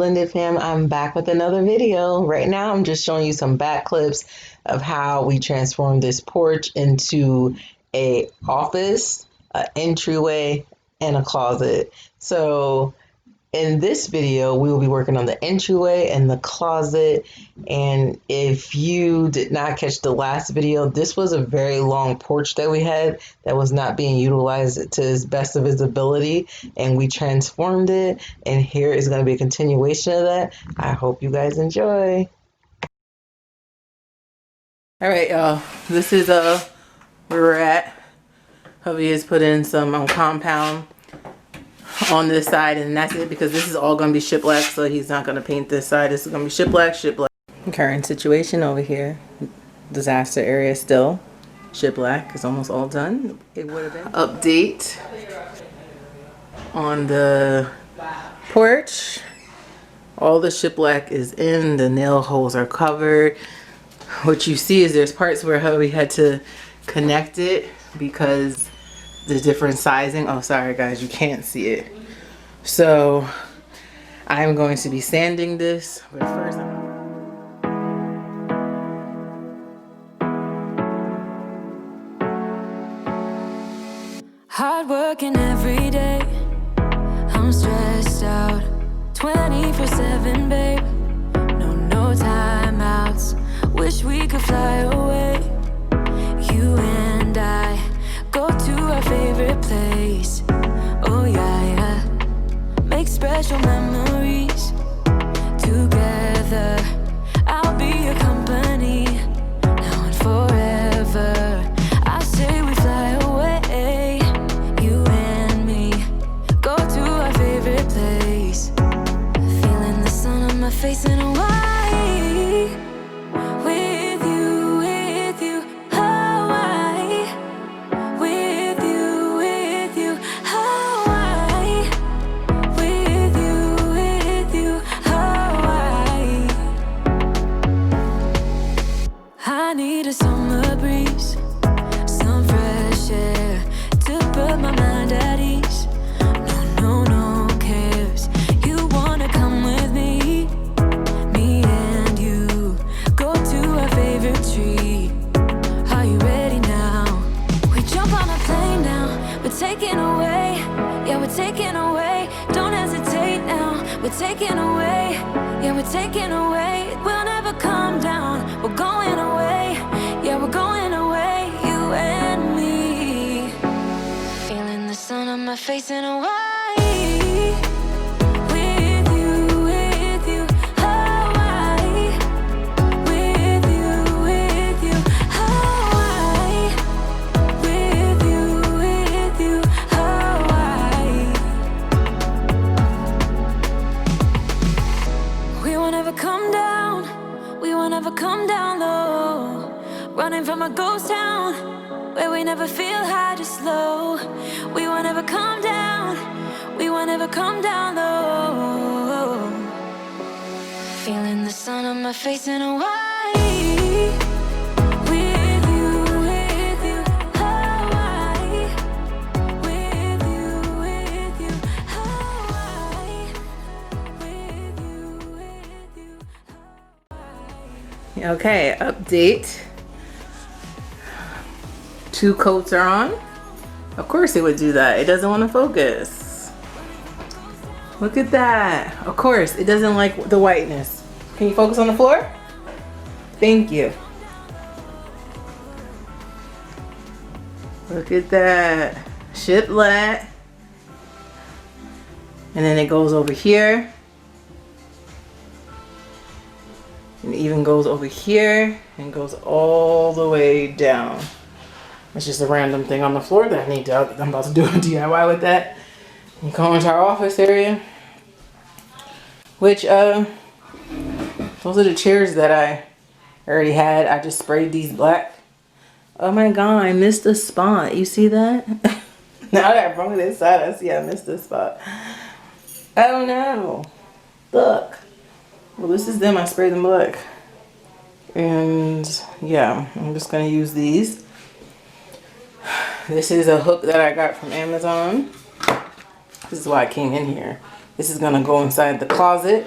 Blended fam, I'm back with another video. Right now I'm just showing you some back clips of how we transformed this porch into a office, an entryway, and a closet. So in this video, we will be working on the entryway and the closet. And if you did not catch the last video, this was a very long porch that we had that was not being utilized to its best of its ability. And we transformed it. And here is going to be a continuation of that. I hope you guys enjoy. All right, y'all. This is where we're at. Hubby has put in some compound on this side, and that's it, because this is all going to be shiplap, so he's not going to paint this side. This is going to be shiplap. Current situation over here, disaster area still. Shiplap is almost all done. It would have been. Update on the porch. All the shiplap is in. The nail holes are covered. What you see is there's parts where hubby had to connect it because the different sizing. Oh, sorry guys, you can't see it. So I'm going to be sanding this, but first hard working every day. I'm stressed out 24/7, babe. No timeouts. Wish we could fly away. You and I go to our favorite place. Oh yeah. Make special memories together. I'll be your company now and forever. I say we fly away. You and me go to our favorite place. Feeling the sun on my face in Hawaii. Taking away, yeah, we're taking away. We'll never come down. We're going away, yeah, we're going away. You and me, feeling the sun on my face in Hawaii. Come down low, running from a ghost town where we never feel high, just low. We won't ever come down, we won't ever come down low. Feeling the sun on my face in Hawaii. Okay, update. 2 coats are on. Of course it would do that. It doesn't want to focus. Look at that. Of course, it doesn't like the whiteness. Can you focus on the floor? Thank you. Look at that. Shiplap. And then it goes over here. And it even goes over here and goes all the way down. It's just a random thing on the floor that I'm about to do a DIY with that. You go into our office area, which those are the chairs that I already had. I just sprayed these black. Oh my god, I missed a spot. You see that? Now that I brought it inside, I see I missed a spot. Oh no. Look. Well, this is them. I sprayed them black. And yeah, I'm just going to use these. This is a hook that I got from Amazon. This is why I came in here. This is going to go inside the closet.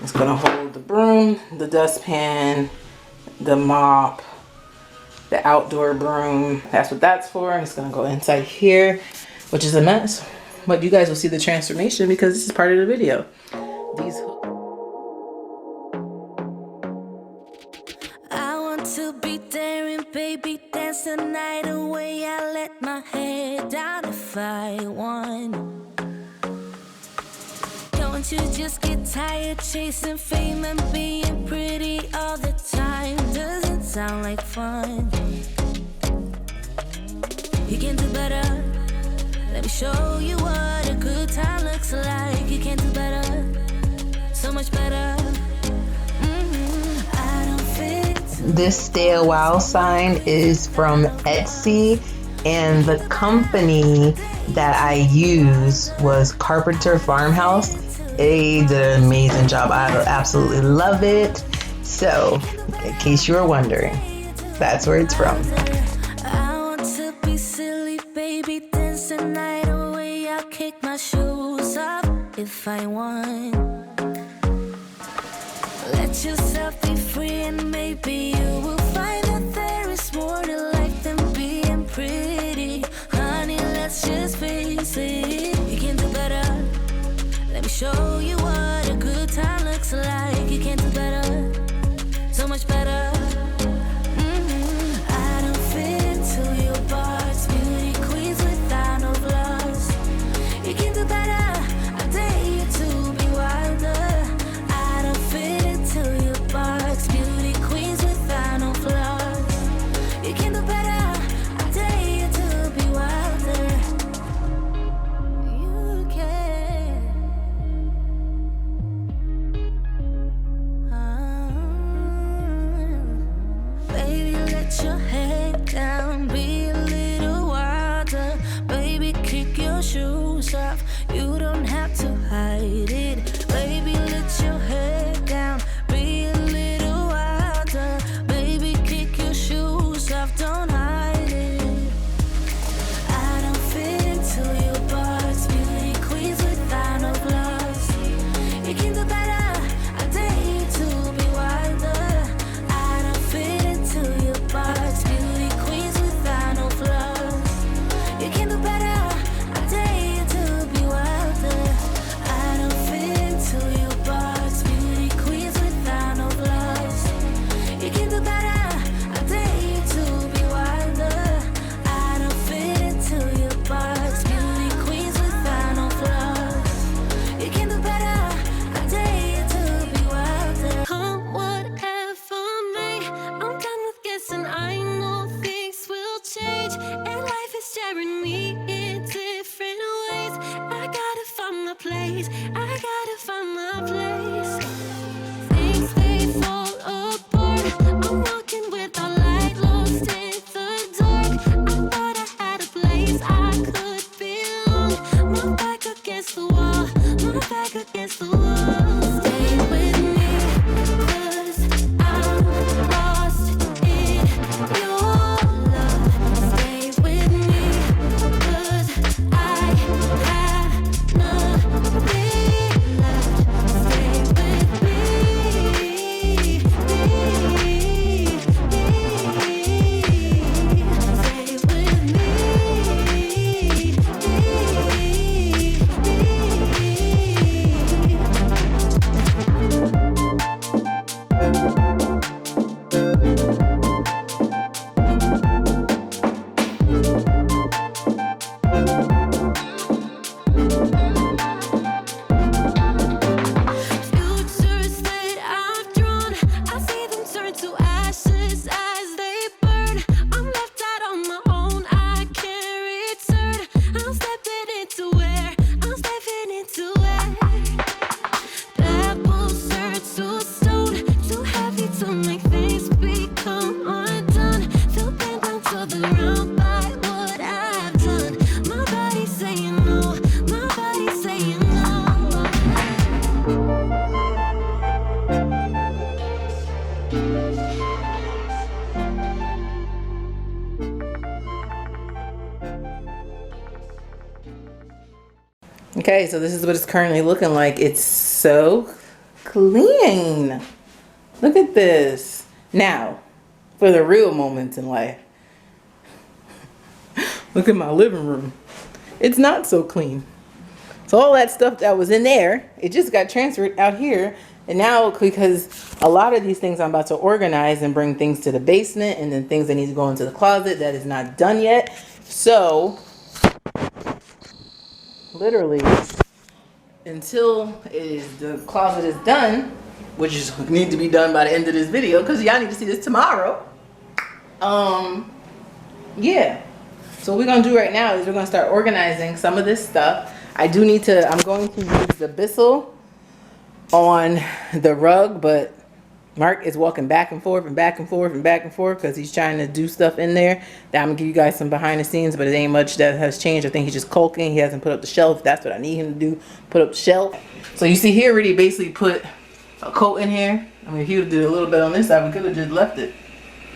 It's gonna hold the broom, the dustpan, the mop, the outdoor broom. That's what that's for. And it's gonna go inside here, which is a mess. But you guys will see the transformation because this is part of the video. These I want to be daring, baby, dance the night away. I let my head down if I won. Don't you just get tired chasing fame and being pretty all the time? Doesn't sound like fun. You can do better. Let me show you what a good time looks like. You can do better, so much better. I don't fit. This Stay a While sign is from Etsy, and the company that I use was Carpenter Farmhouse. They did an amazing job. I absolutely love it. So, in case you were wondering, that's where it's from. I want to be silly, baby, dance the night away. I'll kick my shoes off if I want. Let yourself be free and maybe you will find that there is more to life than being pretty. Honey, let's just face it. You can do better. Let me show you what a good time looks like. You can do better, so much better. I don't fit into your box. Beauty queens without no flaws. You can do better. I dare you to be wilder. I don't fit into your box. Beauty queens without no flaws. You can do better. I dare you to be wilder. You can. Baby, let your head down, be a little wilder. Baby, kick your shoes off, you don't have to hide it. Baby, let your head down, be a little wilder. Baby, kick your shoes off, don't hide it. I don't fit into your box, beauty queens without no flaws. You can do better, I dare you to be wilder. I don't fit into your box, beauty queens without no flaws. You can do better, I dare you to be wilder. I don't fit into your box, beauty queens without no flaws. You can do better, I dare you to be wilder. I don't fit into your box, beauty queens without no flaws. You can do better, I dare you to be wilder. Come whatever may, I'm done with guessing. I know things will change, and life is staring me in different ways. I gotta find my place, I gotta find my place. Things they fall apart, I'm walking without light, lost in the dark. I thought I had a place I could belong. My back against the wall, my back against the wall. Stay with me, 'cause I'm lost in your love. Stay with me, 'cause I have nothing left. Stay with me, stay with me. Futures that I've drawn, I see them turn to ashes as they burn. I'm left out on my own, I can't return. I'm stepping into where, I'm stepping into where. Pebbles turn to stone, too heavy to make things become undone. Feel bent down to the ground by what I've done. My body's saying no, my body's saying no. Okay, so this is what it's currently looking like. It's so clean. Look at this. Now, for the real moments in life. Look at my living room. It's not so clean. So all that stuff that was in there, it just got transferred out here. And now, because a lot of these things I'm about to organize and bring things to the basement, and then things that need to go into the closet, that is not done yet. So, literally, until the closet is done, which is need to be done by the end of this video, because y'all need to see this tomorrow. Yeah. So what we're gonna do right now is we're gonna start organizing some of this stuff. I'm going to use the Bissell on the rug, but Mark is walking back and forth and back and forth and back and forth because he's trying to do stuff in there. That I'm gonna give you guys some behind the scenes, but it ain't much that has changed. I think he's just caulking. He hasn't put up the shelf. That's what I need him to do, put up the shelf. So you see here, already basically put a coat in here. I mean, if he would do a little bit on this side, we could have just left it.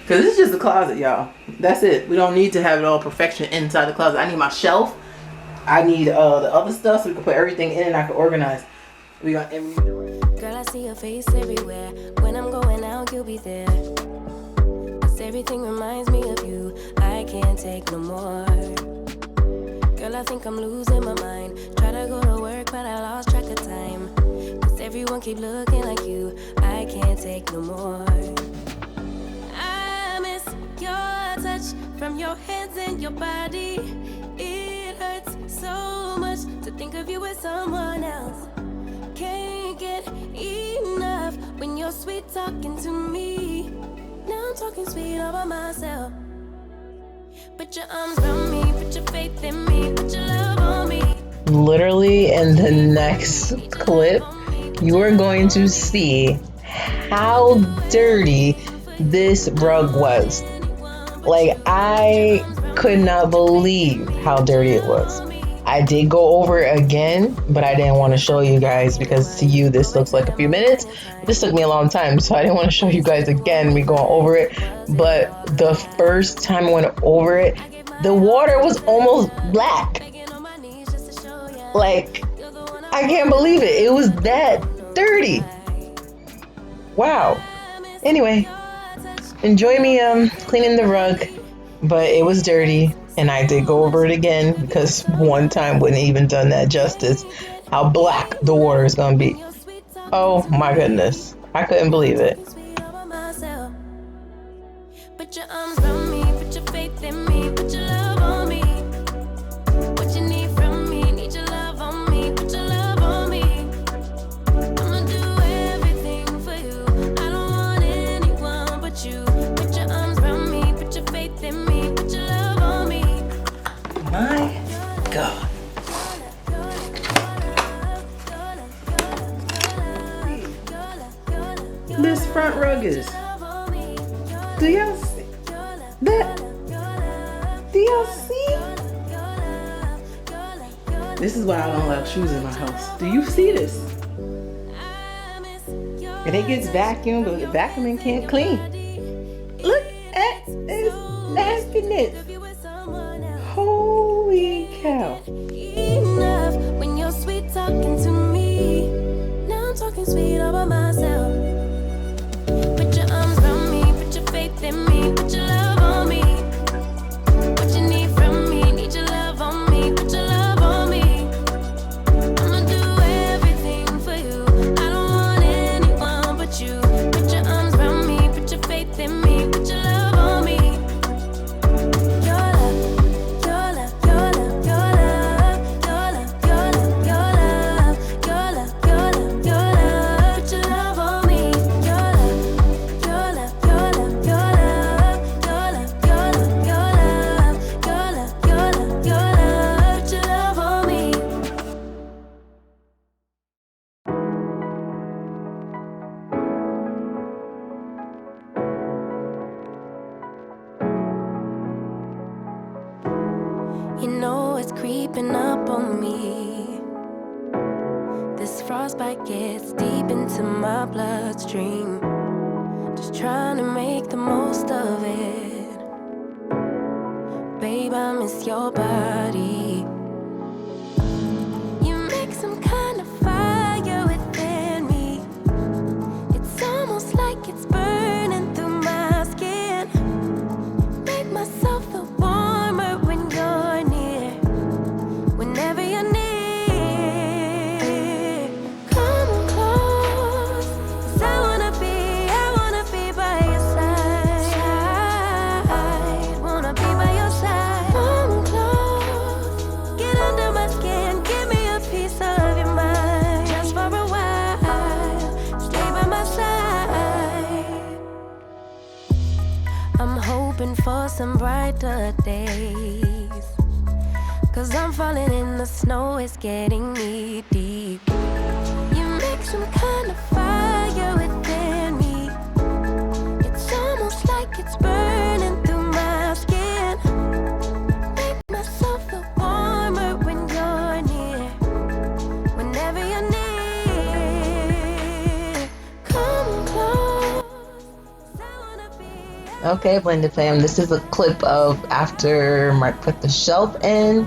Because this is just a closet, y'all. That's it. We don't need to have it all perfection inside the closet. I need my shelf. I need the other stuff so we can put everything in and I can organize. We got everything. Girl, I see your face everywhere. When I'm going out, you'll be there. 'Cause everything reminds me of you. I can't take no more. Girl, I think I'm losing my mind. Try to go to work, but I lost track of time. 'Cause everyone keep looking like you. I can't take no more. I miss your touch from your hands and your body. It hurts so much to think of you as someone else. Can't get enough when you're sweet talking to me. Now I'm talking sweet all by myself. Put your arms around me, put your faith in me, put your love on me. Literally in the next clip, you are going to see how dirty this rug was. Like, I could not believe how dirty it was. I did go over it again, but I didn't want to show you guys because to you this looks like a few minutes. This took me a long time, so I didn't want to show you guys again me going over it. But the first time I went over it, the water was almost black. Like, I can't believe it. It was that dirty. Wow. Anyway, enjoy me cleaning the rug, but it was dirty. And I did go over it again because one time wouldn't even done that justice. How black the water is gonna be. Oh my goodness. I couldn't believe it. Put your arms around me, put your faith in me, put your love on me. What you need from me, need your love on me, put your love on me. I'ma do everything for you. I don't want anyone but you. Put your arms around me, put your faith in me, put your love on me. My God. This front rug is. Do y'all see that? Do y'all see? This is why I don't allow shoes in my house. Do you see this? And it gets vacuumed, but the vacuuming can't clean. Look at this nastiness. Holy cow. Enough when you're sweet talking to me. Now I'm talking sweet all by myself. Put your arms around me, put your faith in me, put your love on me. What you need from me, need your love on me, put your love on me. I'ma do everything for you. I don't want anyone but you. Put your arms around me, put your faith in me, put your love on me. Your love, your love, your love, your love, your love, your love, your love, your love, your love, put your love on me. Your love, your love, your love, your love, your love, your love, your love, your love, your love, put your love on me. You know it's creeping up on me. This frostbite gets deep into my bloodstream. Just trying to make the most of it. Babe, I miss your body. You make some kind of fire within me. hoping for some brighter days. 'Cause I'm falling in the snow, it's getting knee deep. You make some kind of fire within me. It's almost like it's burning through my skin. Make myself feel warmer when you're near. Whenever you're near, come close. I wanna be. Okay, Blended Fam, this is a clip of after Mark put the shelf in,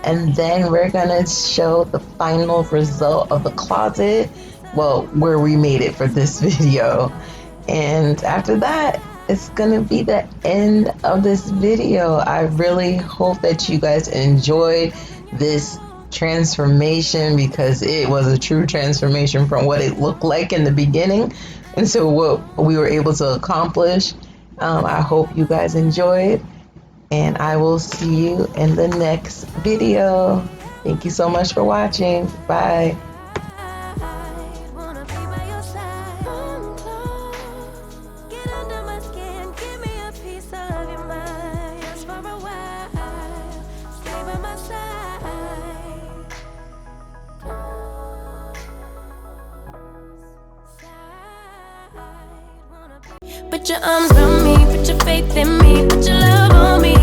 and then we're gonna show the final result of the closet, well, where we made it for this video. And after that, it's gonna be the end of this video. I really hope that you guys enjoyed this transformation, because it was a true transformation from what it looked like in the beginning and so what we were able to accomplish. I hope you guys enjoyed, and I will see you in the next video. Thank you so much for watching. Bye. I wanna be by your side. Come close, get under my skin, give me a piece of your mind. Just for a while, stay by my side. Put your arms around me, put your faith in me, put your love on me.